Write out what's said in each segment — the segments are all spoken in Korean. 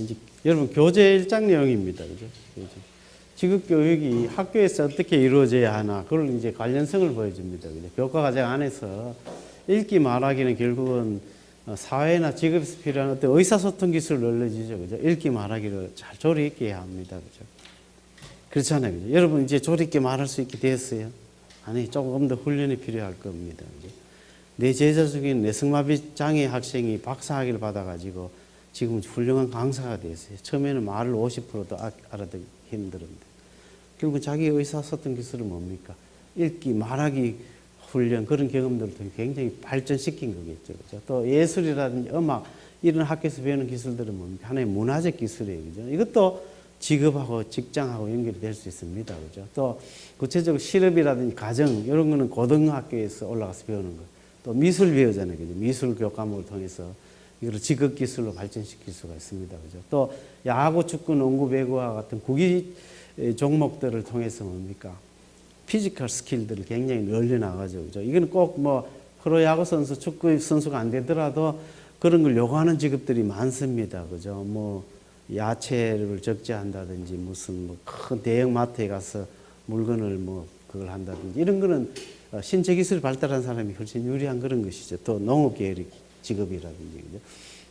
이제 여러분 교재 1장 내용입니다. 그죠? 지급 교육이 학교에서 어떻게 이루어져야 하나, 그걸 이제 관련성을 보여줍니다. 그죠? 교과 과정 안에서 읽기 말하기는 결국은 사회나 직업에서 필요한 어떤 의사소통 기술을 늘려주죠. 그죠? 읽기 말하기를 잘 조리 있게 해야 합니다. 그죠? 그렇잖아요. 그죠? 여러분 이제 조리 있게 말할 수 있게 됐어요? 아니, 조금 더 훈련이 필요할 겁니다. 그죠? 내 제자 중에 뇌성마비 장애 학생이 박사학위를 받아가지고 지금 훌륭한 강사가 됐어요. 처음에는 말을 50%도 알아듣기 힘들었는데. 결국 자기 의사소통 기술은 뭡니까? 읽기, 말하기 훈련, 그런 경험들을 통해 굉장히 발전시킨 거겠죠. 그죠? 또 예술이라든지 음악, 이런 학교에서 배우는 기술들은 뭡니까? 하나의 문화적 기술이에요. 그죠? 이것도 직업하고 직장하고 연결이 될 수 있습니다. 그죠? 또 구체적으로 실업이라든지 가정, 이런 거는 고등학교에서 올라가서 배우는 거. 또 미술 배우잖아요. 그죠? 미술 교과목을 통해서 이걸 직업 기술로 발전시킬 수가 있습니다. 그죠? 또 야구, 축구, 농구, 배구와 같은 구기 종목들을 통해서 뭡니까? 피지컬 스킬들을 굉장히 늘려나가죠. 그죠? 이건 꼭 뭐 프로야구 선수, 축구 선수가 안 되더라도 그런 걸 요구하는 직업들이 많습니다. 그죠? 뭐 야채를 적재한다든지 무슨 뭐 큰 대형 마트에 가서 물건을 뭐 그걸 한다든지 이런 거는 신체 기술이 발달한 사람이 훨씬 유리한 그런 것이죠. 또 농업 계열의 직업이라든지. 그죠?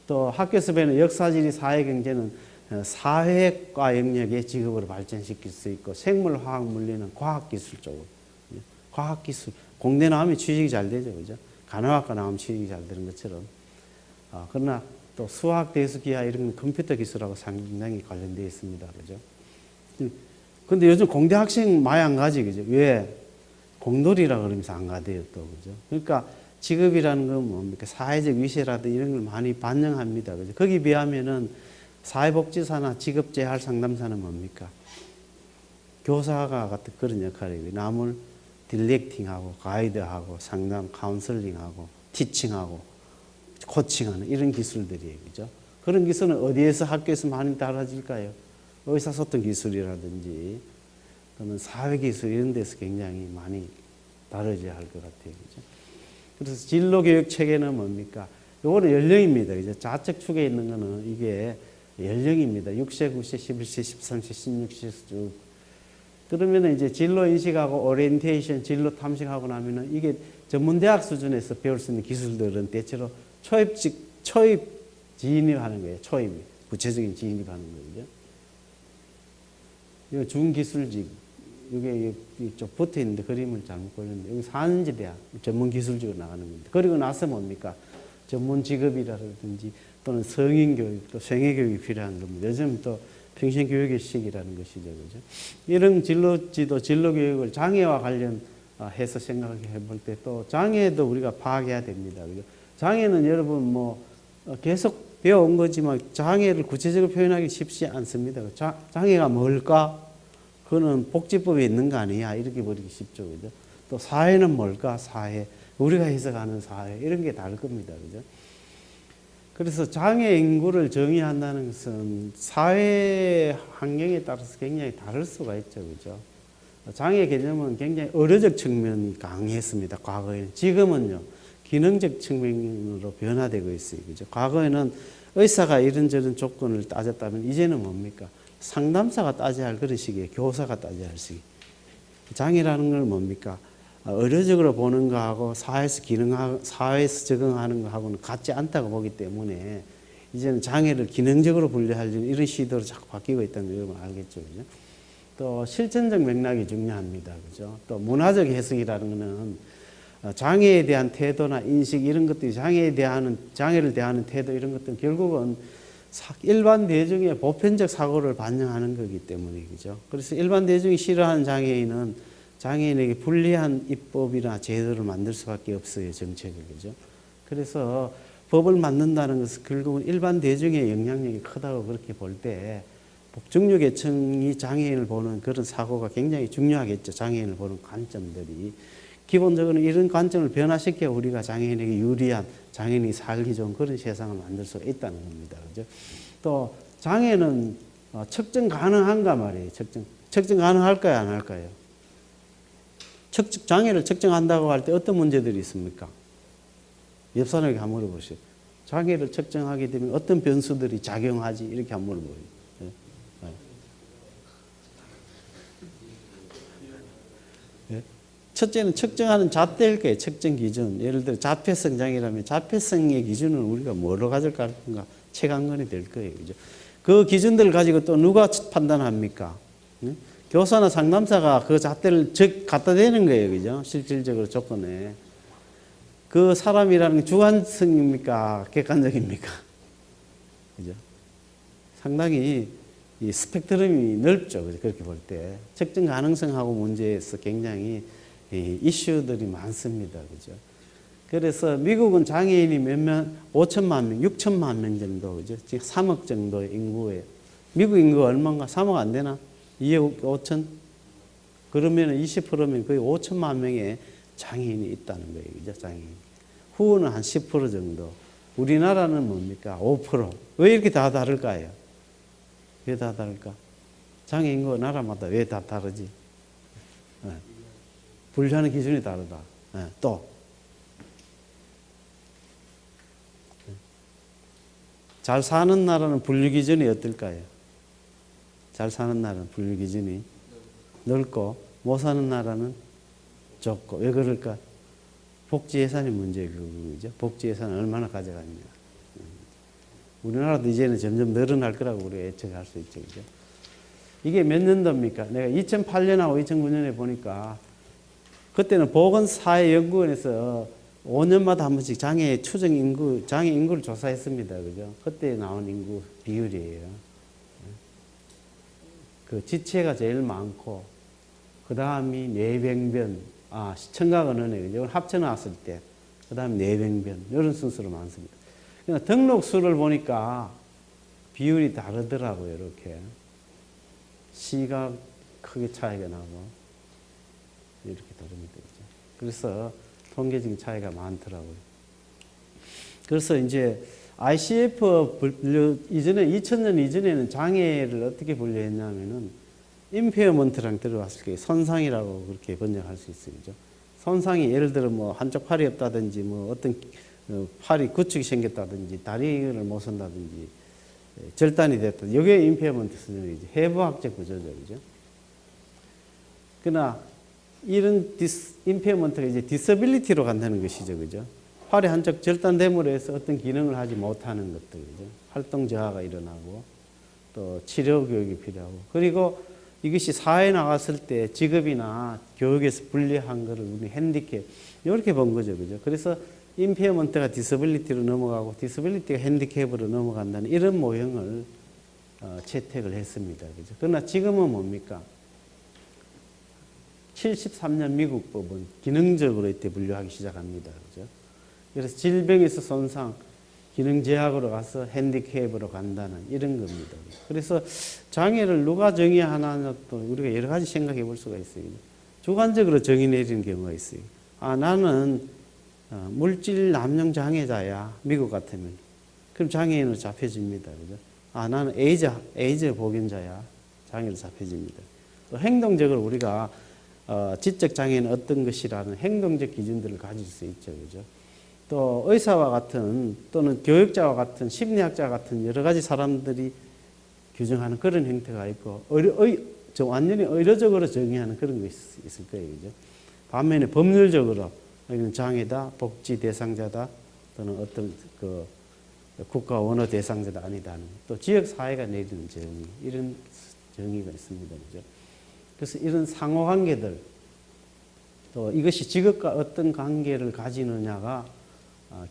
또 학교에서 배우는 역사지리, 사회경제는 사회과 영역의 직업으로 발전시킬 수 있고, 생물, 화학, 물리는 과학기술 쪽으로. 과학기술. 공대 나오면 취직이 잘 되죠. 그죠? 간호학과 나오면 취직이 잘 되는 것처럼. 그러나 또 수학, 대수, 기하 이런 건 컴퓨터 기술하고 상당히 관련되어 있습니다. 그죠? 근데 요즘 공대 학생 많이 안 가지. 그죠? 왜? 공돌이라 그러면서 안 가대요. 또. 그죠? 그러니까 직업이라는 건 뭡니까? 사회적 위세라든지 이런 걸 많이 반영합니다. 그죠? 거기에 비하면은 사회복지사나 직업재활 상담사는 뭡니까? 교사가 같은 그런 역할이에요. 남을 딜렉팅하고 가이드하고 상담, 카운슬링하고 티칭하고 코칭하는 이런 기술들이에요. 그죠? 그런 기술은 어디에서 학교에서 많이 다뤄질까요? 의사소통 기술이라든지 또는 사회기술 이런 데서 굉장히 많이 다뤄져야 할 것 같아요. 그죠? 그래서 진로교육 체계는 뭡니까? 요거는 연령입니다. 그죠? 좌측 축에 있는 거는 이게 연령입니다. 6세, 9세, 11세, 13세, 16세 쭉. 그러면 이제 진로 인식하고 오리엔테이션, 진로 탐색하고 나면은 이게 전문대학 수준에서 배울 수 있는 기술들은 대체로 초입 진입하는 거예요. 초입. 구체적인 진입하는 거죠. 이거 중기술직. 이게 좀 붙어 있는데 그림을 잘못 그렸는데 여기 4년제 대학 전문기술직으로 나가는 겁니다. 그리고 나서 뭡니까? 전문 직업이라든지 또는 성인교육, 또 생애교육이 필요한 겁니다. 요즘 또 평생교육의 시기라는 것이죠. 그죠? 이런 진로지도, 진로교육을 장애와 관련해서 생각해 볼 때 또 장애도 우리가 파악해야 됩니다. 그죠? 장애는 여러분 뭐 계속 배워온 거지만 장애를 구체적으로 표현하기 쉽지 않습니다. 장애가 뭘까? 그거는 복지법에 있는 거 아니야. 이렇게 버리기 쉽죠. 그죠? 또 사회는 뭘까? 사회. 우리가 해석하는 사회. 이런 게 다를 겁니다. 그죠? 그래서 장애 인구를 정의한다는 것은 사회 환경에 따라서 굉장히 다를 수가 있죠. 그죠? 장애 개념은 굉장히 의료적 측면이 강했습니다. 과거에는. 지금은요, 기능적 측면으로 변화되고 있어요. 그죠? 과거에는 의사가 이런저런 조건을 따졌다면 이제는 뭡니까? 상담사가 따져야 할 그런 시기에 교사가 따져야 할 시기. 장애라는 건 뭡니까? 의료적으로 보는 거하고 사회에서 적응하는 거하고는 같지 않다고 보기 때문에 이제는 장애를 기능적으로 분류하려는 이런 시도로 자꾸 바뀌고 있다는 걸 여러분 알겠죠. 그죠? 또 실천적 맥락이 중요합니다. 그죠? 또 문화적 해석이라는 거는 장애에 대한 태도나 인식 이런 것들이 장애를 대하는 태도 이런 것들은 결국은 일반 대중의 보편적 사고를 반영하는 거기 때문에 그죠. 그래서 일반 대중이 싫어하는 장애인은 장애인에게 불리한 입법이나 제도를 만들 수밖에 없어요. 정책을. 그죠. 그래서 법을 만든다는 것은 결국은 일반 대중의 영향력이 크다고 그렇게 볼 때 복중류계층이 장애인을 보는 그런 사고가 굉장히 중요하겠죠. 장애인을 보는 관점들이. 기본적으로 이런 관점을 변화시켜 우리가 장애인에게 유리한, 장애인이 살기 좋은 그런 세상을 만들 수가 있다는 겁니다. 그죠? 또 장애는 측정 가능한가 말이에요. 측정 가능할까요? 안 할까요? 장애를 측정한다고 할 때 어떤 문제들이 있습니까? 옆 사람에게 한번 물어보세요. 장애를 측정하게 되면 어떤 변수들이 작용하지? 이렇게 한번 물어봐요. 예? 첫째는 측정하는 잣대일 거예요. 측정 기준. 예를 들어 자폐성 장애라면 자폐성의 기준은 우리가 뭐로 가질까? 체감관이 될 거예요. 그죠? 그 기준들을 가지고 또 누가 판단합니까? 예? 교사나 상담사가 그 잣대를 갖다 대는 거예요. 그죠? 실질적으로 조건에. 그 사람이라는 게 주관성입니까? 객관적입니까? 그죠? 상당히 이 스펙트럼이 넓죠. 그렇게 볼 때. 측정 가능성하고 문제에서 굉장히 이슈들이 많습니다. 그죠? 그래서 미국은 장애인이 몇몇 5천만 명, 6천만 명 정도, 그죠? 지금 3억 정도의 인구에. 미국 인구가 얼마인가? 3억 안 되나? 2억 5천? 그러면 20%면 거의 5천만 명의 장애인이 있다는 거예요. 그죠? 장애인. 후는 한 10% 정도. 우리나라는 뭡니까? 5%. 왜 이렇게 다 다를까요? 왜 다 다를까? 장애 인구 나라마다 왜 다 다르지? 네. 분류하는 기준이 다르다. 네. 또 잘 사는 나라는 분류 기준이 어떨까요? 잘 사는 나라는 분류 기준이 넓고 못 사는 나라는 좁고. 왜 그럴까? 복지 예산이 문제죠. 복지 예산을 얼마나 가져가느냐. 우리나라도 이제는 점점 늘어날 거라고 우리가 예측할 수 있죠. 그죠? 이게 몇 년도입니까? 내가 2008년하고 2009년에 보니까 그때는 보건사회연구원에서 5년마다 한 번씩 장애 추정 인구, 장애 인구를 조사했습니다. 그죠? 그때 나온 인구 비율이에요. 그 지체가 제일 많고, 그 다음이 뇌병변, 시청각 언어네. 그죠? 합쳐 나왔을 때, 그 다음에 뇌병변, 이런 순서로 많습니다. 그러니까 등록 수를 보니까 비율이 다르더라고요. 이렇게. 시가 크게 차이가 나고, 이렇게 다릅니다. 그죠? 그래서 통계적인 차이가 많더라고요. 그래서 이제 ICF 분류 이전에 2000년 이전에는 장애를 어떻게 분류했냐면은 임페어먼트랑 들어갔을 때 손상이라고 그렇게 번역할 수 있어요. 그죠? 손상이 예를 들어 뭐 한쪽 팔이 없다든지 뭐 어떤 팔이 구축이 생겼다든지 다리를 못 쓴다든지 절단이 됐다. 이게 임페어먼트 수준이죠. 해부학적 구조죠. 그죠? 그러나 이런 임페어먼트가 이제 디서빌리티로 간다는 것이죠. 그죠? 팔이 한쪽 절단됨으로 해서 어떤 기능을 하지 못하는 것들. 그죠? 활동 저하가 일어나고 또 치료 교육이 필요하고 그리고 이것이 사회에 나갔을 때 직업이나 교육에서 불리한 것을 우리 핸디캡 이렇게 본 거죠. 그죠? 그래서 임페어먼트가 디서빌리티로 넘어가고 디서빌리티가 핸디캡으로 넘어간다는 이런 모형을 채택을 했습니다. 그죠? 그러나 지금은 뭡니까? 73년 미국 법은 기능적으로 이때 분류하기 시작합니다. 그죠? 그래서 질병에서 손상, 기능 제약으로 가서 핸디캡으로 간다는 이런 겁니다. 그래서 장애를 누가 정의하나 또 우리가 여러 가지 생각해 볼 수가 있어요. 주관적으로 정의 내리는 경우가 있어요. 나는 물질 남용 장애자야. 미국 같으면. 그럼 장애인으로 잡혀집니다. 그죠? 나는 에이즈 보균자야. 장애로 잡혀집니다. 또 행동적으로 우리가 지적 장애는 어떤 것이라는 행동적 기준들을 가질 수 있죠. 그죠? 또 의사와 같은 또는 교육자와 같은 심리학자 같은 여러 가지 사람들이 규정하는 그런 형태가 있고 완전히 의료적으로 정의하는 그런 것이 있을 거예요. 그죠? 반면에 법률적으로 여기는 장애다, 복지 대상자다 또는 어떤 그 국가 원호 대상자다 아니다는 또 지역 사회가 내리는 정의 이런 정의가 있습니다. 그죠? 그래서 이런 상호관계들 또 이것이 직업과 어떤 관계를 가지느냐가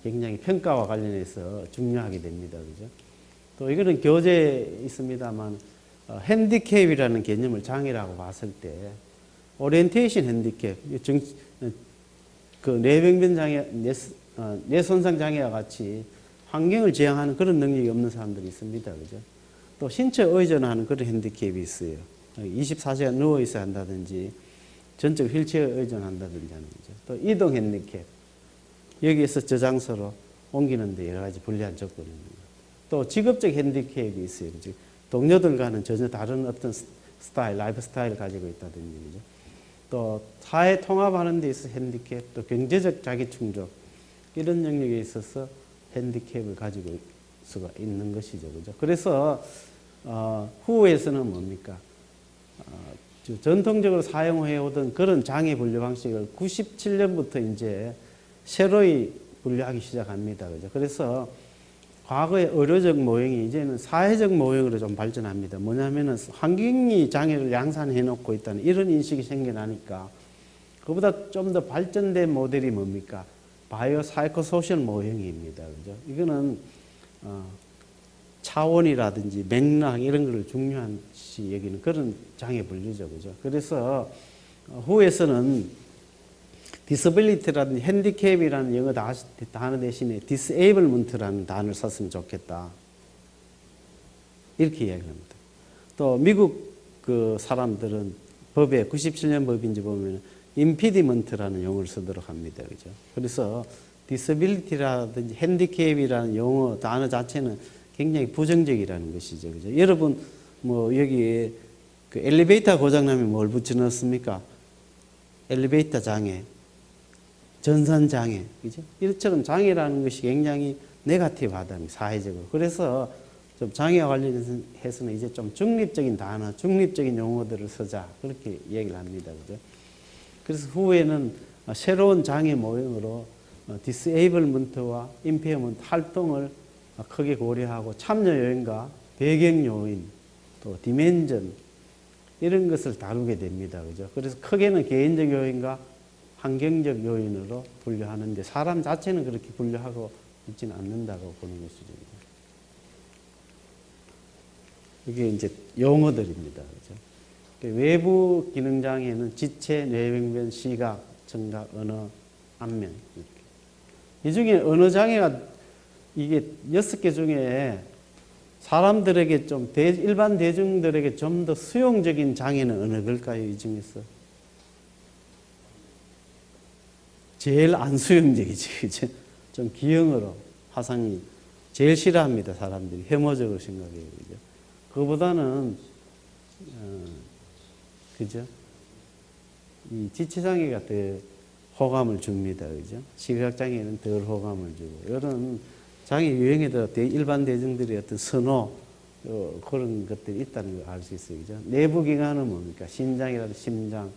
굉장히 평가와 관련해서 중요하게 됩니다. 그죠? 또 이거는 교재에 있습니다만 핸디캡이라는 개념을 장애라고 봤을 때 오리엔테이션 핸디캡, 그 뇌병변 장애, 뇌손상 장애와 같이 환경을 지향하는 그런 능력이 없는 사람들이 있습니다. 그죠? 또 신체 의존하는 그런 핸디캡이 있어요. 24시간 누워 있어야 한다든지 전적 휠체어에 의존한다든지 하는 거죠. 또 이동 핸디캡. 여기에서 저 장소로 옮기는 데 여러 가지 불리한 조건이 있는 거죠. 또 직업적 핸디캡이 있어요. 즉 동료들과는 전혀 다른 어떤 스타일, 라이프 스타일을 가지고 있다든지 그죠? 또 사회 통합하는 데 있어서 핸디캡, 또 경제적 자기 충족 이런 영역에 있어서 핸디캡을 가지고 수가 있는 것이죠. 그죠? 그래서 후에서는 뭡니까? 전통적으로 사용해 오던 그런 장애 분류 방식을 97년부터 이제 새로이 분류하기 시작합니다. 그죠? 그래서 과거의 의료적 모형이 이제는 사회적 모형으로 좀 발전합니다. 뭐냐면은 환경이 장애를 양산해 놓고 있다는 이런 인식이 생겨나니까 그보다 좀 더 발전된 모델이 뭡니까? 바이오 사이코소셜 모형입니다. 그죠? 이거는 차원이라든지 맥락 이런 걸 중요한 시 여기는 그런 장애 분류죠. 그죠? 그래서 후에서는 disability라든지 핸디캡이라는 영어 단어 대신에 disablement라는 단어를 썼으면 좋겠다. 이렇게 이야기합니다. 또 미국 그 사람들은 법에 97년 법인지 보면 impedement라는 용어를 쓰도록 합니다. 그죠? 그래서 disability라든지 핸디캡이라는 용어 단어 자체는 굉장히 부정적이라는 것이죠. 그죠? 여러분 뭐 여기 그 엘리베이터 고장나면 뭘 붙여 넣습니까? 엘리베이터 장애, 전선 장애, 그죠? 이처럼 장애라는 것이 굉장히 네거티브하다는 사회적으로. 그래서 좀 장애와 관련해서는 이제 좀 중립적인 단어, 중립적인 용어들을 쓰자 그렇게 얘기를 합니다. 그죠? 그래서 후에는 새로운 장애 모형으로 disablement와 impairment 활동을 크게 고려하고 참여 요인과 배경 요인, 또 디멘전 이런 것을 다루게 됩니다. 그죠? 그래서 크게는 개인적 요인과 환경적 요인으로 분류하는데 사람 자체는 그렇게 분류하고 있지는 않는다고 보는 것이죠. 이게 이제 용어들입니다. 그죠? 외부 기능 장애는 지체, 뇌병변, 시각, 청각, 언어, 안면 이렇게. 이 중에 언어 장애가 이게 6개 중에 사람들에게 좀 일반 대중들에게 좀 더 수용적인 장애는 어느 걸까요? 이 중에서 제일 안 수용적이지, 그죠? 좀 기형으로 화상이 제일 싫어합니다. 사람들이 혐오적으로 생각해요, 그죠? 그거보다는 그죠? 이 지체장애가 더 호감을 줍니다, 그죠? 시각장애는 덜 호감을 주고 이런 장애 유형에 따라 일반 대중들의 어떤 선호 그런 것들이 있다는 걸 알 수 있어요, 그죠? 내부 기관은 뭡니까? 심장이라든지 심장,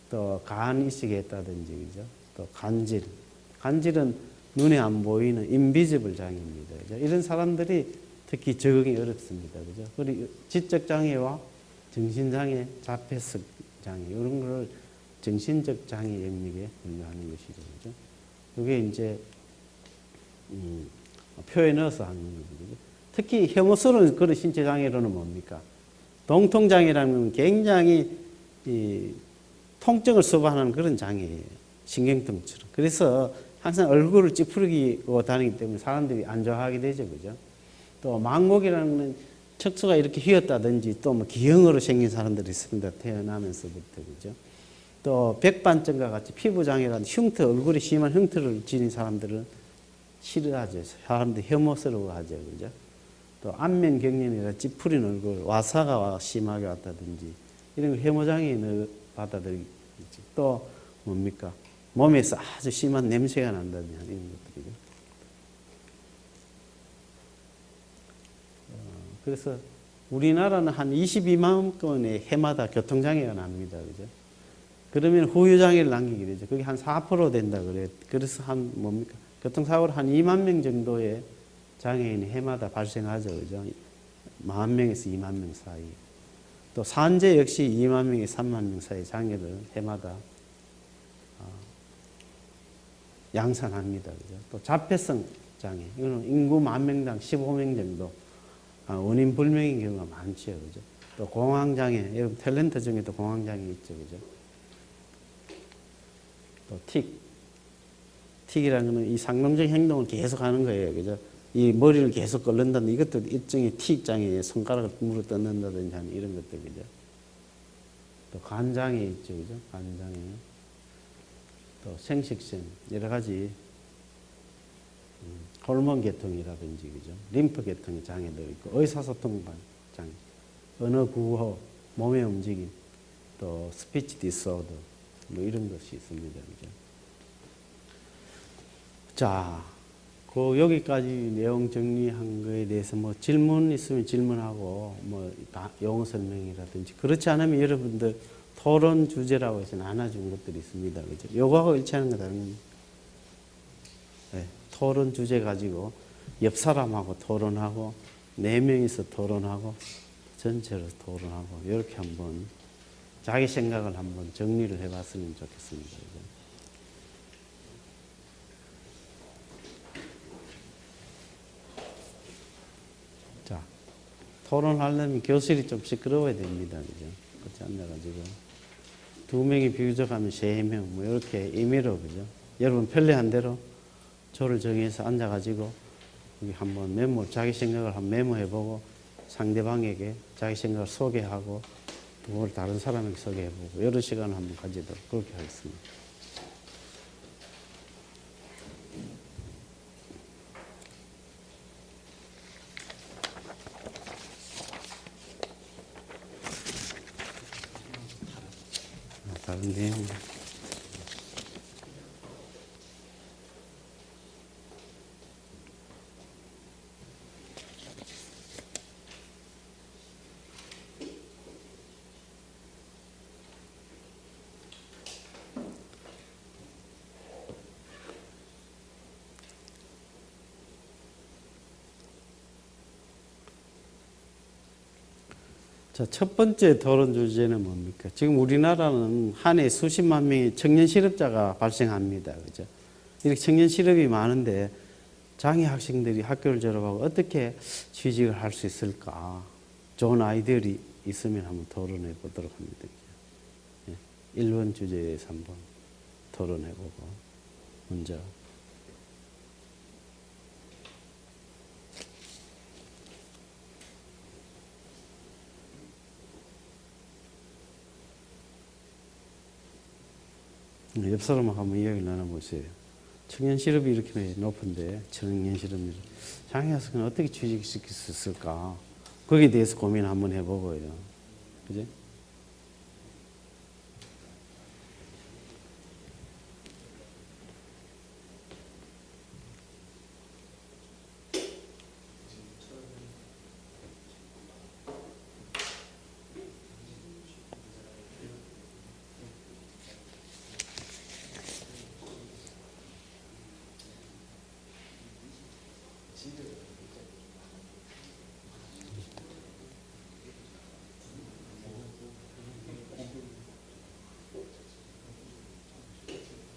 또 간 이식에 있다든지, 그죠? 또 간질, 간질은 눈에 안 보이는 인비지블 장애입니다, 그죠? 이런 사람들이 특히 적응이 어렵습니다, 그죠? 그리고 지적 장애와 정신장애, 자폐성 장애 이런 걸 정신적 장애 영역에 분류하는 것이죠, 그죠? 이게 이제 표에 넣어서 하는 거죠. 특히 혐오스러운 그런 신체 장애로는 뭡니까? 동통장애라는 건 굉장히 통증을 수반하는 그런 장애예요. 신경통처럼. 그래서 항상 얼굴을 찌푸리고 다니기 때문에 사람들이 안 좋아하게 되죠, 그죠? 또 망곡이라는 건 척추가 이렇게 휘었다든지 또 뭐 기형으로 생긴 사람들이 있습니다. 태어나면서부터, 그죠? 또 백반증과 같이 피부장애라는 흉터, 얼굴에 심한 흉터를 지닌 사람들은 싫어하죠. 사람들이 혐오스러워하죠, 그죠? 또 안면경련이라 찌푸린 얼굴, 와사가 심하게 왔다든지 이런 걸 혐오장애 받아들이죠. 또 뭡니까? 몸에서 아주 심한 냄새가 난다든지 이런 것들이죠. 그래서 우리나라는 한 22만 건의 해마다 교통장애가 납니다. 그죠? 그러면 후유장애를 남기게 되죠. 그게 한 4% 된다 그래요. 그래서 한 뭡니까? 교통사고로 한 2만 명 정도의 장애인이 해마다 발생하죠. 그죠? 10,000명에서 2만 명 사이. 또 산재 역시 2만 명에서 3만 명 사이 장애를 해마다 양산합니다. 그죠? 또 자폐성 장애. 이거는 인구 10,000명당 15명 정도. 원인 불명인 경우가 많죠. 그죠? 또 공황장애. 여러분 탤런트 중에도 공황장애 있죠. 그죠? 또 틱이라는 것은 이 상nom적 행동을 계속 하는 거예요. 그죠? 이 머리를 계속 끓는다는 이것도 일종의 틱장애에 손가락을 물어 뜯는다든지 하는 이런 것들. 그죠? 또 간장애 있죠. 그죠? 간장애. 또 생식腺. 여러 가지 호르몬 계통이라든지, 그죠? 림프 계통의 장애도 있고, 의사소통 장애, 언어 구호, 몸의 움직임, 또 스피치 디스오더, 뭐 이런 것이 있습니다. 그죠? 자, 그 여기까지 내용 정리한 거에 대해서 뭐 질문 있으면 질문하고 뭐 용어 설명이라든지 그렇지 않으면 여러분들 토론 주제라고 해서 나눠준 것들이 있습니다. 그죠? 요거하고 일치하는 거 다릅니다. 네, 토론 주제 가지고 옆 사람하고 토론하고 네 명이서 토론하고 전체로 토론하고 이렇게 한번 자기 생각을 한번 정리를 해봤으면 좋겠습니다. 그죠? 자, 토론하려면 교실이 좀 시끄러워야 됩니다. 그죠? 그렇지 않아가지고. 2명이 비교적 하면 3명, 뭐, 이렇게 임의로, 그죠? 여러분 편리한 대로 조를 정해서 앉아가지고, 여기 한번 자기 생각을 한번 메모해보고, 상대방에게 자기 생각을 소개하고, 또 다른 사람에게 소개해보고, 이런 시간을 한번 가지도록 그렇게 하겠습니다. 다른 내용. 자, 첫 번째 토론 주제는 뭡니까? 지금 우리나라는 한 해 수십만 명의 청년 실업자가 발생합니다. 그죠? 이렇게 청년 실업이 많은데 장애 학생들이 학교를 졸업하고 어떻게 취직을 할 수 있을까? 좋은 아이디어들이 있으면 한번 토론해 보도록 합니다. 1번 주제에서 한번 토론해 보고, 먼저. 옆 사람하고 한번 이야기를 나눠보세요. 청년 실업이 이렇게 높은데, 청년 실업률. 장애 학생은 어떻게 취직시킬 수 있을까? 거기에 대해서 고민 한번 해보고요. 그지?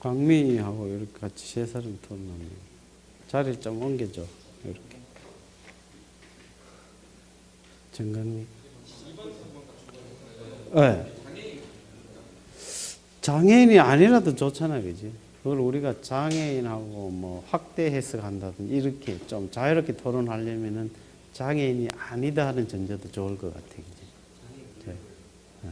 광민이하고 이렇게 같이 세 사람 토론합니다. 자리 좀 옮겨줘. 이렇게. 정강민. 네. 장애인이 아니라도 좋잖아요. 그지? 그걸 우리가 장애인하고 뭐 확대 해석한다든지 이렇게 좀 자유롭게 토론하려면은 장애인이 아니다 하는 전제도 좋을 것 같아요. 그지? 네. 네.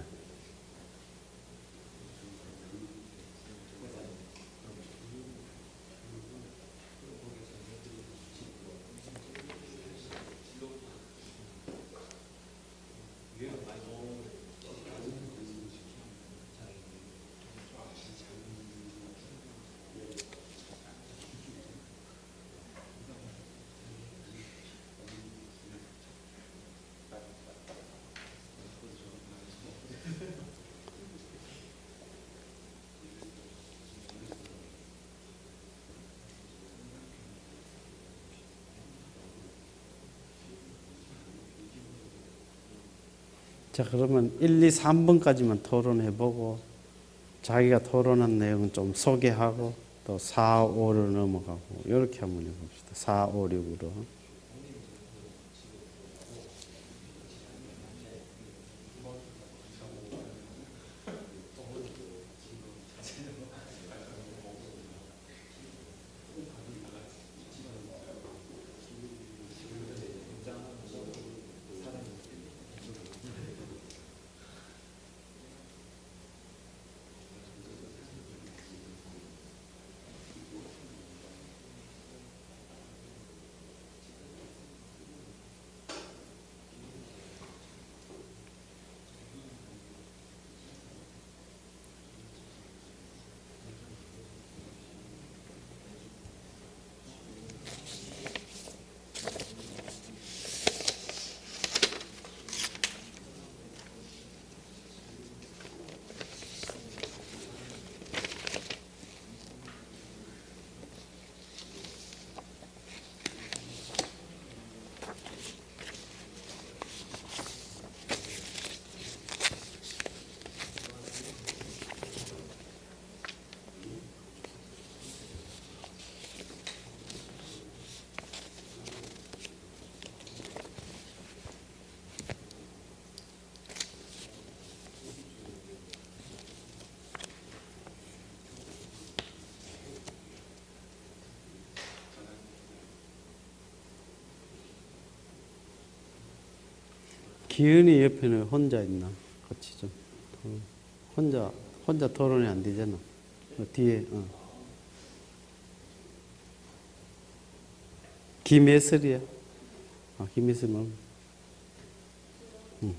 자, 그러면 1, 2, 3번까지만 토론해보고 자기가 토론한 내용은 좀 소개하고 또 4, 5로 넘어가고 이렇게 한번 해봅시다. 4, 5, 6으로. 기현이 옆에는 혼자 있나? 같이 좀. 혼자 토론이 안 되잖아. 뒤에, 김혜슬이야. 아, 김혜슬은. 응.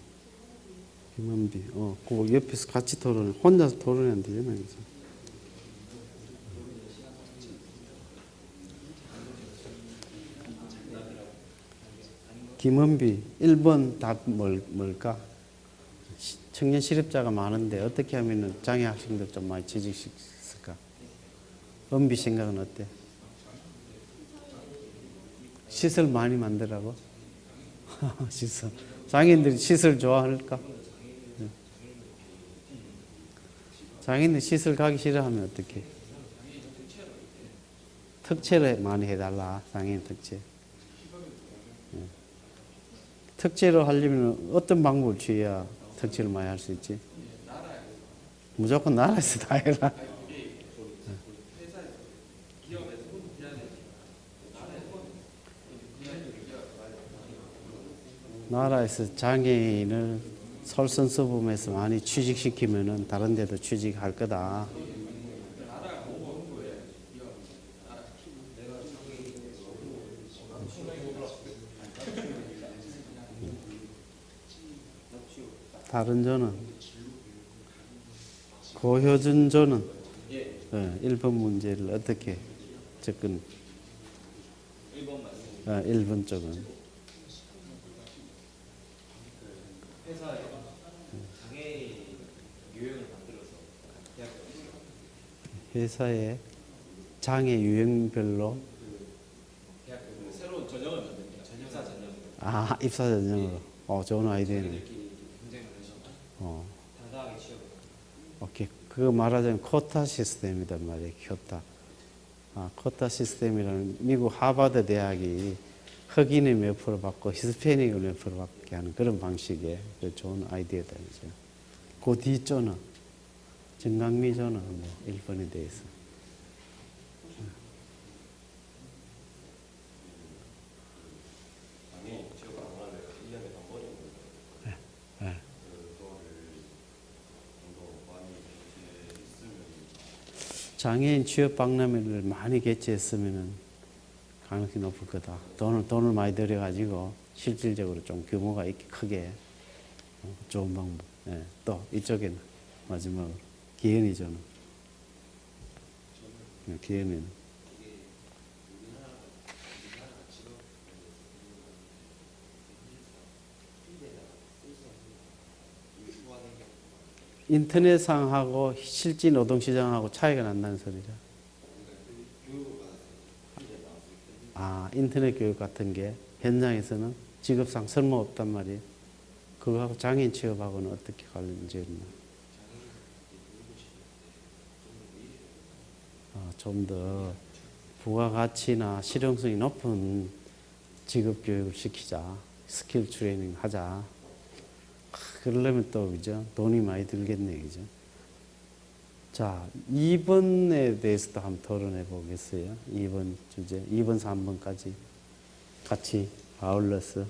김은비. 그 옆에서 같이 토론, 혼자서 토론이 안 되잖아. 그래서. 김은비, 1번 답 뭘까? 청년 실업자가 많은데 어떻게 하면 장애 학생들 좀 많이 취직시킬까? 은비 생각은 어때? 시설 많이 만들라고? 시설. 장애인들이 시설 좋아할까? 장애인들 시설 가기 싫어하면 어떻게? 특채를 많이 해달라. 장애인 특채. 특채로 하려면 어떤 방법을 취해야 특채를 많이 할 수 있지? 무조건 나라에서 다 해라. 나라에서 장애인을 솔선수범해서 많이 취직시키면은 다른 데도 취직할 거다. 다른 조는 고효준 조는 1번 문제를 어떻게 접근? 1번 쪽은 회사에 장애인 유형을 만들어서 회사에 장애 유형별로 대학교 새로운 전형을 만듭니다. 입사 전형. 입사 전형으로. 좋은 아이디어네. 애들끼리 경쟁을 해서 당당하게 취업. 오케이. 그거 말하자면 코타 시스템이란 말이에요. 코타 시스템이라는 미국 하버드 대학이 흑인이 몇 프로 받고 히스패닉을 몇 프로 받게 하는 그런 방식의 좋은 아이디어다. 그죠? 그 뒤쪽은 정강미 조는 1번에 대해서. 장애인 취업 박람회를 많이 개최했으면 가능성이 높을 거다. 돈을 많이 들여가지고 실질적으로 좀 규모가 있게 크게 좋은 방법. 또 이쪽에는 마지막으로 기현이 조는 기현이는 인터넷상하고 실제 노동시장하고 차이가 난다는 소리죠. 인터넷 교육 같은 게 현장에서는 직업상 쓸모없단 말이에요. 그거하고 장애인 취업하고는 어떻게 관련이 있나? 좀 더 부가가치나 실용성이 높은 직업 교육을 시키자. 스킬 트레이닝 하자. 그러려면 또, 그죠? 돈이 많이 들겠네, 그죠? 자, 2번에 대해서도 한번 토론해 보겠어요. 2번 주제, 2번, 3번까지 같이 아울러서.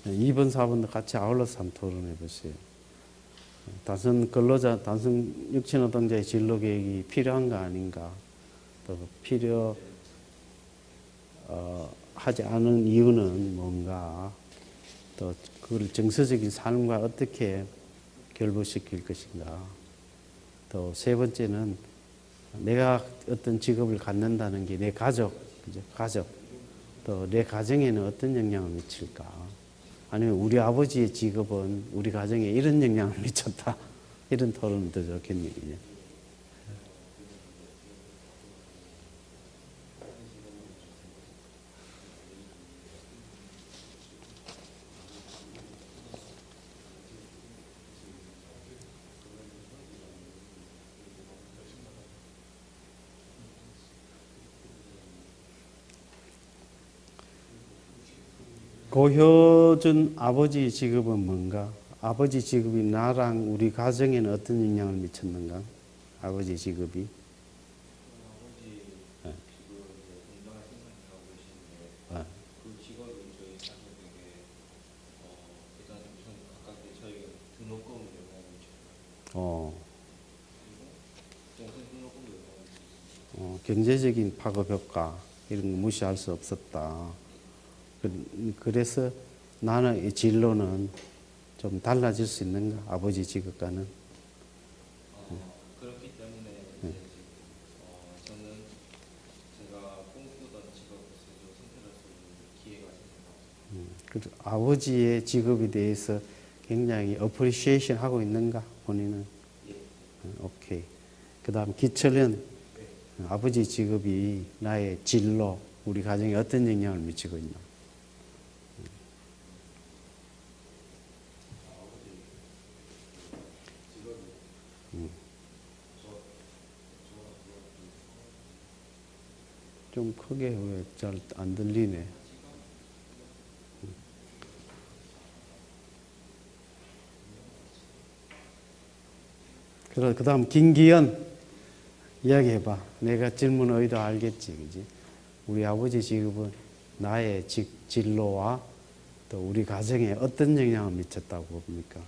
네, 2번, 4번도 같이 아울러서 한번 토론해 보세요. 단순 근로자, 단순 육체노동자의 진로 계획이 필요한가 아닌가, 또 하지 않은 이유는 뭔가, 또 그걸 정서적인 삶과 어떻게 결부시킬 것인가. 또 세 번째는 내가 어떤 직업을 갖는다는 게 내 가족, 그죠? 가족, 또 내 가정에는 어떤 영향을 미칠까. 아니면 우리 아버지의 직업은 우리 가정에 이런 영향을 미쳤다. 이런 토론은 더 좋겠네요. 고효준 아버지 직업은 뭔가? 아버지 직업이 나랑 우리 가정에는 어떤 영향을 미쳤는가? 아버지 직업이. 아버지 네. 지금 이제 공장에 생산하고 계시는데 아, 그 직업이 저희 가족에게 일단 우선 가깝게 저희가 등록금을 영향을 미쳤고 어, 그리고 동생 등록금도 영향을 미쳤고 경제적인 파급 효과 이런 거 무시할 수 없었다. 그래서 나는 이 진로는 좀 달라질 수 있는가? 아버지 직업과는. 그렇기 때문에 이제 저는 제가 꿈꾸던 직업을 선택할 수 있는 기회가 생겨서 아버지의 직업에 대해서 굉장히 어프리시에이션 하고 있는가? 본인은. 예. 오케이. 그 다음 기철은 아버지 직업이 나의 진로, 우리 가정에 어떤 영향을 미치고 있나? 좀 크게 왜 잘 안 들리네. 그 다음 김기현 이야기해봐. 내가 질문 의도 알겠지, 그지? 우리 아버지 직업은 나의 진로와 또 우리 가정에 어떤 영향을 미쳤다고 봅니까?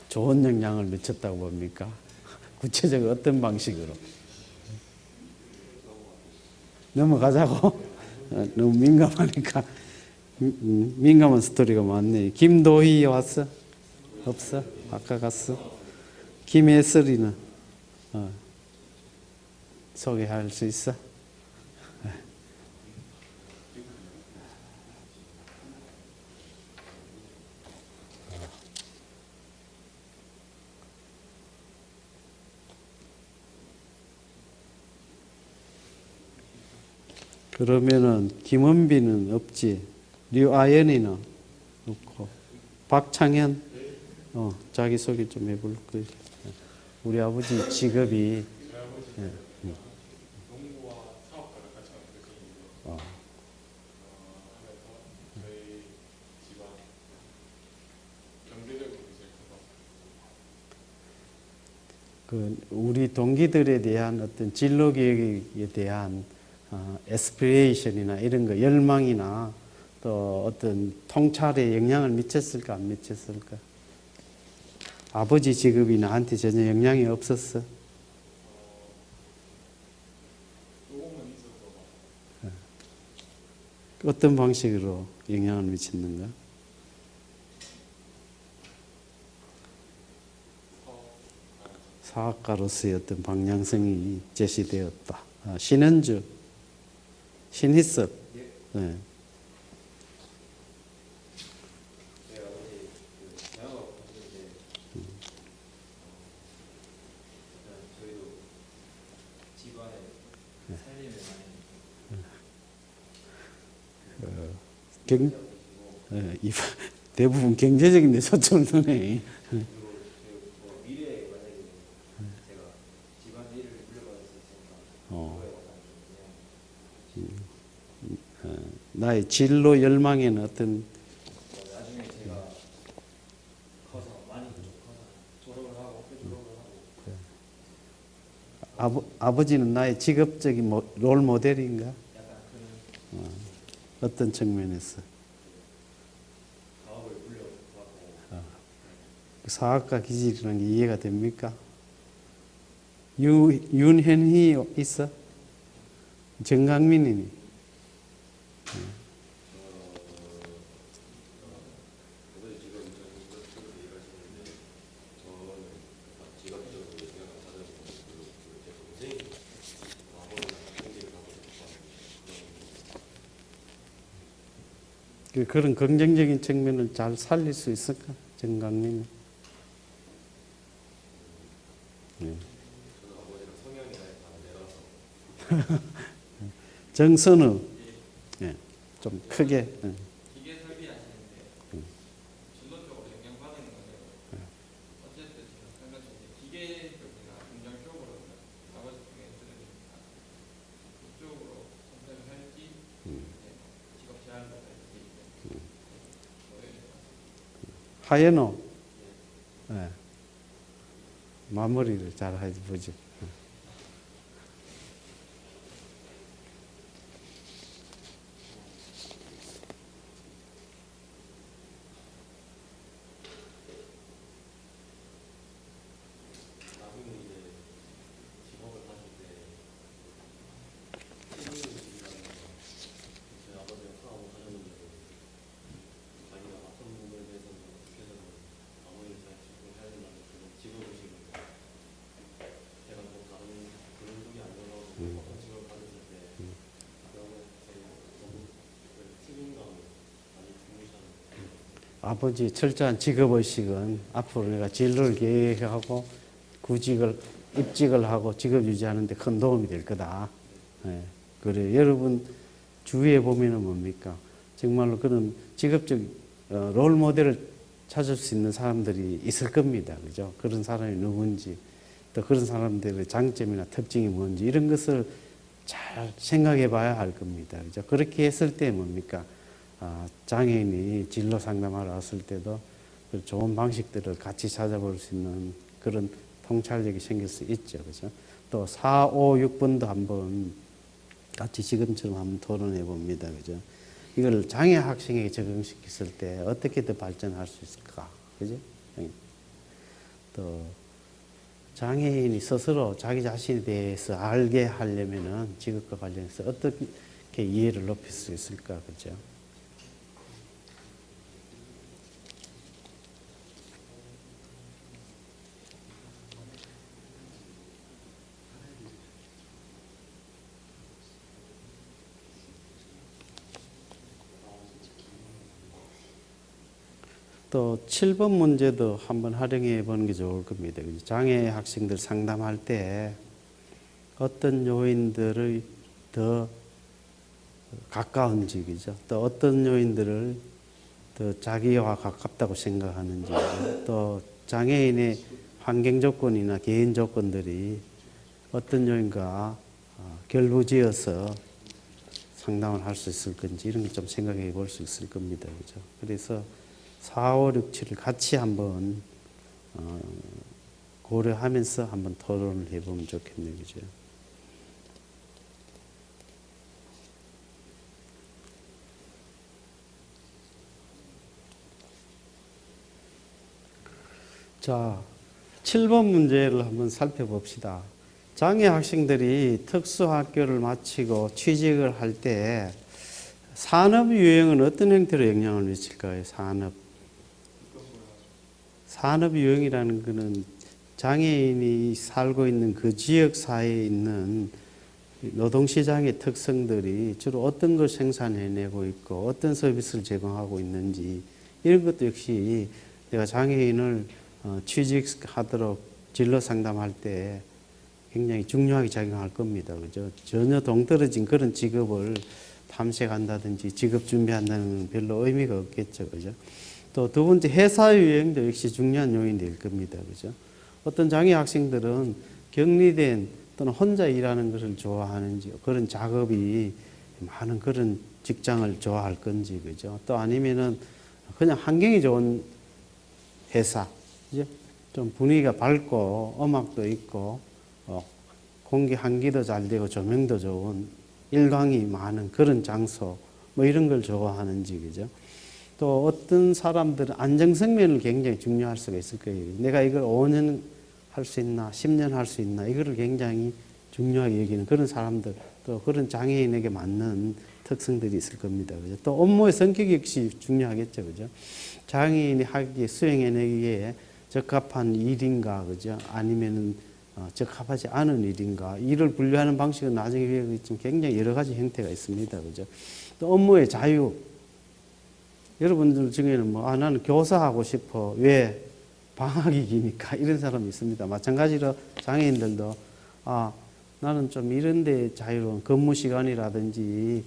좋은 영향을 미쳤다고 봅니까? 구체적으로 어떤 방식으로? 넘어가자고? 너무 민감하니까. 민감한 스토리가 많네. 김도희 왔어? 없어? 아까 갔어? 김혜슬이는? 소개할 수 있어? 그러면은 김은비는 없지. 류아연이는 없고. 박창현 자기소개 좀 해볼 거예요. 우리 아버지 직업이 농구와 사업가를 같이 하는 느낌인데 하면서 저희 집안 경제적으로 이제 커서 그 우리 동기들에 대한 어떤 진로 계획에 대한 에스피레이션이나 이런 거 열망이나 또 어떤 통찰에 영향을 미쳤을까 안 미쳤을까? 아버지 직업이 나한테 전혀 영향이 없었어. 조금은 있어서 어떤 방식으로 영향을 미쳤는가? 사학가로서의 어떤 방향성이 제시되었다. 신은주, 신희섭. 네. 저희 아버지 그 대학업 하실 때 일단 저희도 집안에 살림을 많이 경, 하시고 대부분 경제적인 데 초점을 두네. 그리고 뭐 미래에 만약에 제가 집안 일을 물려받을 수 있으니까 그거에 대한 좀 나의 진로 열망에는 어떤 나중에 제가 커서 많이 커서 졸업을 하고 학교 졸업을 하고 아버지는 나의 직업적인 롤 모델인가? 약간 그런 어떤 측면에서? 사업을 물려받고 사학과 기질이라는 게 이해가 됩니까? 윤현희 있어? 정강민이니? 아버지 지금 저는 얘기하시는데 저는 직업적으로 생각을 하다 보니까 제 동생이 아버지랑 경제를 하고 싶어하는 그런 긍정적인 측면을 잘 살릴 수 있을까? 정강민은? 네. 저는 아버지랑 성향이 아예 반대라서 정선우, 네. 좀 크게. 기계 설비하시는데 전도적으로 영향받는 거는 어쨌든 지금 생각했을 때 기계 쪽이나 공장 쪽으로 아버지 쪽에 들으니까 그쪽으로 선택을 할지 직업 제한을 할지 하연호. 예. 마무리를 잘 하지 보지. 나중에 이제 직업을 가질 때 책임을 지라는 거. 저희 아버지가 사업을 하셨는데 자기가 맡은 부분에 대해서는 어떻게든 마무리를 잘 짓고 해야 된다는 그런 직업의식을 제가 뭐 다른 그런 쪽이 아니어서 어떤 직업을 가졌을 때 그런 제가 너무 그 책임감을 많이 중시하는 아버지 철저한 직업의식은 앞으로 내가 진로를 계획하고 구직을, 입직을 하고 직업 유지하는 데 큰 도움이 될 거다. 예. 그래. 여러분 주위에 보면은 뭡니까? 정말로 그런 직업적 롤 모델을 찾을 수 있는 사람들이 있을 겁니다. 그죠? 그런 사람이 누군지, 또 그런 사람들의 장점이나 특징이 뭔지 이런 것을 잘 생각해 봐야 할 겁니다. 그죠? 그렇게 했을 때 뭡니까? 장애인이 진로 상담하러 왔을 때도 그 좋은 방식들을 같이 찾아볼 수 있는 그런 통찰력이 생길 수 있죠. 그죠? 또 4, 5, 6번도 한번 같이 지금처럼 한번 토론해 봅니다. 그죠? 이걸 장애 학생에게 적용시켰을 때 어떻게 더 발전할 수 있을까? 그죠? 또 장애인이 스스로 자기 자신에 대해서 알게 하려면은 직업과 관련해서 어떻게 이해를 높일 수 있을까? 그죠? 또 7번 문제도 한번 활용해 보는 게 좋을 겁니다. 장애 학생들 상담할 때 어떤 요인들을 더 가까운지, 그죠? 또 어떤 요인들을 더 자기와 가깝다고 생각하는지, 또 장애인의 환경 조건이나 개인 조건들이 어떤 요인과 결부지어서 상담을 할 수 있을 건지 이런 걸 좀 생각해 볼 수 있을 겁니다. 그죠? 그래서 4, 5, 6, 7을 같이 한번 고려하면서 한번 토론을 해보면 좋겠네요. 그죠? 자, 7번 문제를 한번 살펴봅시다. 장애 학생들이 특수학교를 마치고 취직을 할 때 산업 유형은 어떤 형태로 영향을 미칠까요? 산업 유형이라는 것은 장애인이 살고 있는 그 지역 사회에 있는 노동시장의 특성들이 주로 어떤 걸 생산해내고 있고 어떤 서비스를 제공하고 있는지 이런 것도 역시 내가 장애인을 취직하도록 진로 상담할 때 굉장히 중요하게 작용할 겁니다. 그죠? 전혀 동떨어진 그런 직업을 탐색한다든지 직업 준비한다는 건 별로 의미가 없겠죠. 그죠? 또 두 번째 회사 유형도 역시 중요한 요인이 될 겁니다. 그죠? 어떤 장애 학생들은 격리된 또는 혼자 일하는 것을 좋아하는지 그런 작업이 많은 그런 직장을 좋아할 건지 그죠? 또 아니면은 그냥 환경이 좋은 회사, 그죠? 좀 분위기가 밝고 음악도 있고 공기 환기도 잘 되고 조명도 좋은 일광이 많은 그런 장소 뭐 이런 걸 좋아하는지 그죠? 또 어떤 사람들은 안정성 면을 굉장히 중요할 수가 있을 거예요. 내가 이걸 5년 할 수 있나 10년 할 수 있나 이거를 굉장히 중요하게 여기는 그런 사람들 또 그런 장애인에게 맞는 특성들이 있을 겁니다. 그죠? 또 업무의 성격 역시 중요하겠죠. 그죠? 장애인이 하기에 수행해내기에 적합한 일인가 그죠? 아니면은 적합하지 않은 일인가 이를 분류하는 방식은 나중에 배우겠지만 굉장히 여러 가지 형태가 있습니다. 그죠? 또 업무의 자유 여러분들 중에는 뭐 나는 교사하고 싶어 왜 방학이 기니까 이런 사람이 있습니다. 마찬가지로 장애인들도 나는 좀 이런 데 자유로운 근무 시간이라든지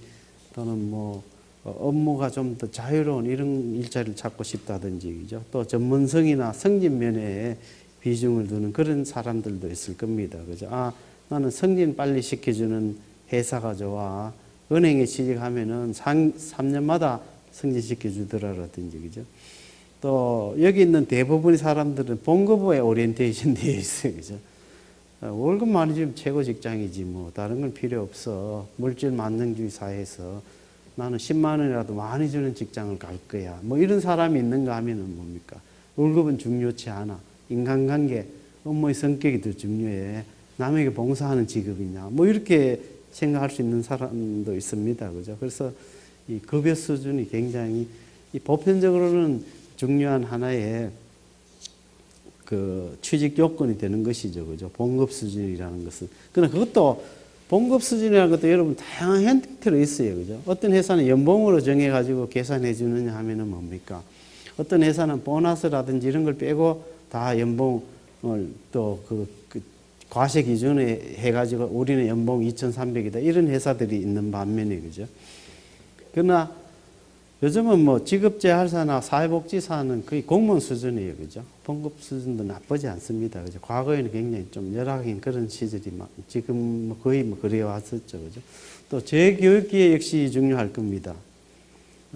또는 뭐 업무가 좀 더 자유로운 이런 일자리를 찾고 싶다든지 그죠? 또 전문성이나 승진 면에 비중을 두는 그런 사람들도 있을 겁니다. 그죠? 나는 승진 빨리 시켜주는 회사가 좋아. 은행에 취직하면은 3년마다 승진시켜 주더라라든지, 그죠? 또 여기 있는 대부분의 사람들은 본업에 오리엔테이션 되어 있어요. 그죠? 월급 많이 주면 최고 직장이지 뭐 다른 건 필요 없어. 물질 만능주의 사회에서 나는 10만 원이라도 많이 주는 직장을 갈 거야. 뭐 이런 사람이 있는가 하면은 뭡니까? 월급은 중요치 않아. 인간관계, 업무의 성격이 더 중요해. 남에게 봉사하는 직업이냐. 뭐 이렇게 생각할 수 있는 사람도 있습니다. 그죠? 그래서 이 급여 수준이 굉장히 이 보편적으로는 중요한 하나의 그 취직 요건이 되는 것이죠. 그죠? 봉급 수준이라는 것은. 그러나 그것도 봉급 수준이라는 것도 여러분 다양한 형태로 있어요. 그죠? 어떤 회사는 연봉으로 정해가지고 계산해 주느냐 하면은 뭡니까? 어떤 회사는 보너스라든지 이런 걸 빼고 다 연봉을 또 그 과세 기준에 해가지고 우리는 연봉 2,300이다. 이런 회사들이 있는 반면에, 그죠? 그러나 요즘은 뭐 직업재활사나 사회복지사는 거의 공무원 수준이에요. 그죠? 봉급 수준도 나쁘지 않습니다. 그죠? 과거에는 굉장히 좀 열악한 그런 시절이 지금 거의 뭐 그래 왔었죠. 그죠? 또 재교육기회 역시 중요할 겁니다.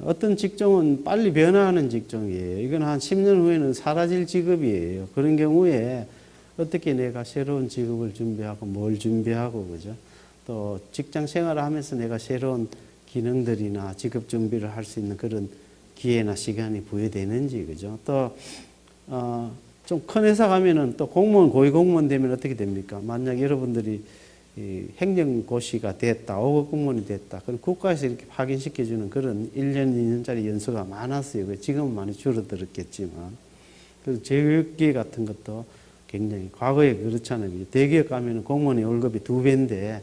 어떤 직종은 빨리 변화하는 직종이에요. 이건 한 10년 후에는 사라질 직업이에요. 그런 경우에 어떻게 내가 새로운 직업을 준비하고 뭘 준비하고, 그죠? 또 직장 생활을 하면서 내가 새로운 기능들이나 직업 준비를 할 수 있는 그런 기회나 시간이 부여되는지, 그죠? 또, 좀 큰 회사 가면은 또 공무원, 고위공무원 되면 어떻게 됩니까? 만약 여러분들이 이 행정고시가 됐다, 5급 공무원이 됐다. 그럼 국가에서 이렇게 확인시켜주는 그런 1년, 2년짜리 연수가 많았어요. 지금은 많이 줄어들었겠지만. 그래서 재교육기회 같은 것도 굉장히, 과거에 그렇잖아요. 대기업 가면은 공무원의 월급이 2배인데,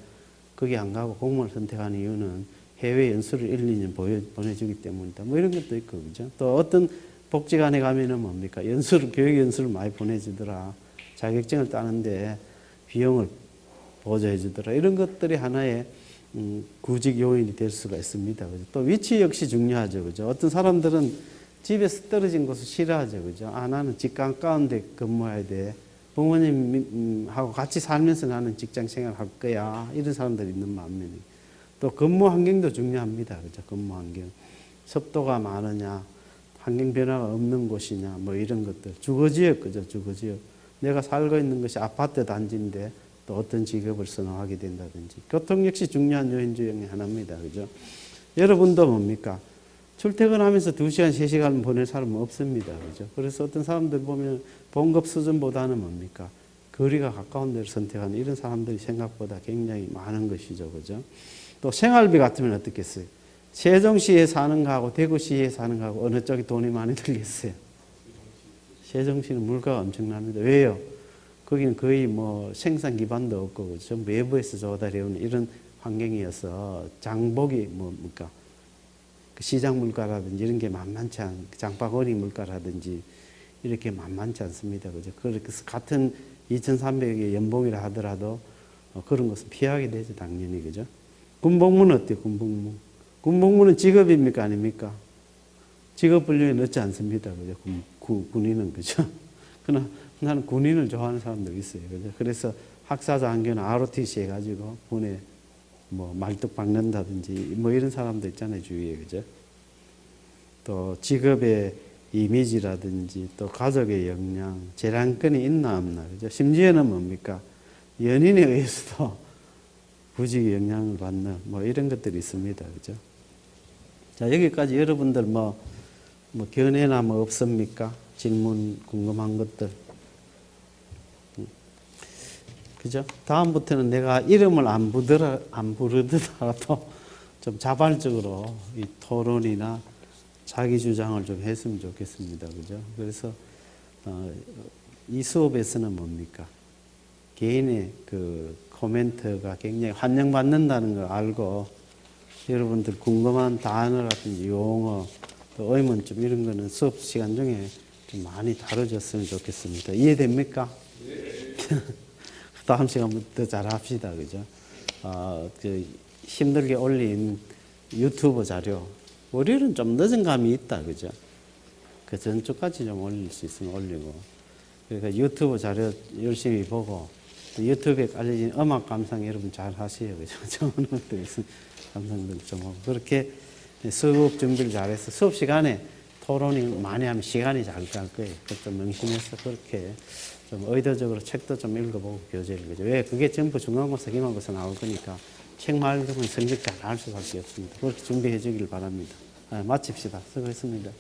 거기 안 가고 공무원을 선택하는 이유는 해외 연수를 1, 2년 보내주기 때문이다. 뭐 이런 것도 있고, 그죠? 또 어떤 복지관에 가면은 뭡니까? 교육 연수를 많이 보내주더라. 자격증을 따는데 비용을 보조해 주더라. 이런 것들이 하나의 구직 요인이 될 수가 있습니다. 그죠? 또 위치 역시 중요하죠. 그죠? 어떤 사람들은 집에서 떨어진 곳을 싫어하죠. 그죠? 아, 나는 집 가까운 데 근무해야 돼. 부모님하고 같이 살면서 나는 직장 생활 할 거야. 이런 사람들이 있는 반면에. 또 근무 환경도 중요합니다. 그죠? 근무 환경. 습도가 많으냐, 환경 변화가 없는 곳이냐, 뭐 이런 것들. 주거지역, 그죠? 주거지역. 내가 살고 있는 것이 아파트 단지인데 또 어떤 직업을 선호하게 된다든지. 교통 역시 중요한 요인 중에 하나입니다. 그죠? 여러분도 뭡니까? 출퇴근하면서 2시간, 3시간 보낼 사람은 없습니다. 그죠? 그래서 어떤 사람들 보면 봉급 수준보다는 뭡니까? 거리가 가까운 데를 선택하는 이런 사람들이 생각보다 굉장히 많은 것이죠. 그죠? 또 생활비 같으면 어떻겠어요? 세종시에 사는 거하고 대구시에 사는 거하고 어느 쪽이 돈이 많이 들겠어요? 세종시는 물가가 엄청납니다. 왜요? 거기는 거의 뭐 생산 기반도 없고 전부 외부에서 조달해오는 이런 환경이어서 장복이 뭡니까? 시장 물가라든지 이런 게 만만치 장바구니 물가라든지 이렇게 만만치 않습니다. 그죠? 그래서 같은 2,300의 연봉이라 하더라도 그런 것은 피하게 되죠. 당연히. 그죠? 군복무는 어때요? 군복무. 군복무는 직업입니까? 아닙니까? 직업 분류에 넣지 않습니다. 그죠? 군인은. 그죠? 그러나 나는 군인을 좋아하는 사람도 있어요. 그죠? 그래서 학사장교나 ROTC 해가지고 군에 뭐 말뚝 박는다든지 뭐 이런 사람도 있잖아요. 주위에. 그죠? 또 직업의 이미지라든지 또 가족의 역량, 재량권이 있나 없나. 그죠? 심지어는 뭡니까? 연인에 의해서도 구직의 영향을 받는 뭐 이런 것들이 있습니다. 그죠? 자, 여기까지 여러분들 뭐 견해나 뭐 없습니까? 질문 궁금한 것들. 그죠? 다음부터는 내가 이름을 안 부르더라도 좀 자발적으로 이 토론이나 자기 주장을 좀 했으면 좋겠습니다. 그죠? 그래서 이 수업에서는 뭡니까? 개인의 그 코멘트가 굉장히 환영받는다는 걸 알고 여러분들 궁금한 단어라든지 용어 또 의문점 이런 거는 수업 시간 중에 좀 많이 다뤄줬으면 좋겠습니다. 이해됩니까? 네. 다음 시간부터 잘 합시다. 그죠? 힘들게 올린 유튜브 자료 월요일은 좀 늦은 감이 있다. 그죠? 그 전주까지 좀 올릴 수 있으면 올리고 그러니까 유튜브 자료 열심히 보고 유튜브에 깔려진 음악 감상 여러분 잘 하세요. 그죠? 좋은 것들 있으면 감상들 좀 하고 그렇게 수업 준비를 잘해서 수업 시간에 토론이 많이 하면 시간이 잘 갈 거예요. 그걸 좀 명심해서 그렇게 좀 의도적으로 책도 좀 읽어보고 교재를. 그죠? 왜? 그게 전부 중간고사, 기말고사 나올 거니까 책 말고는 성적 잘 할 수밖에 없습니다. 그렇게 준비해 주길 바랍니다. 마칩시다. 수고했습니다.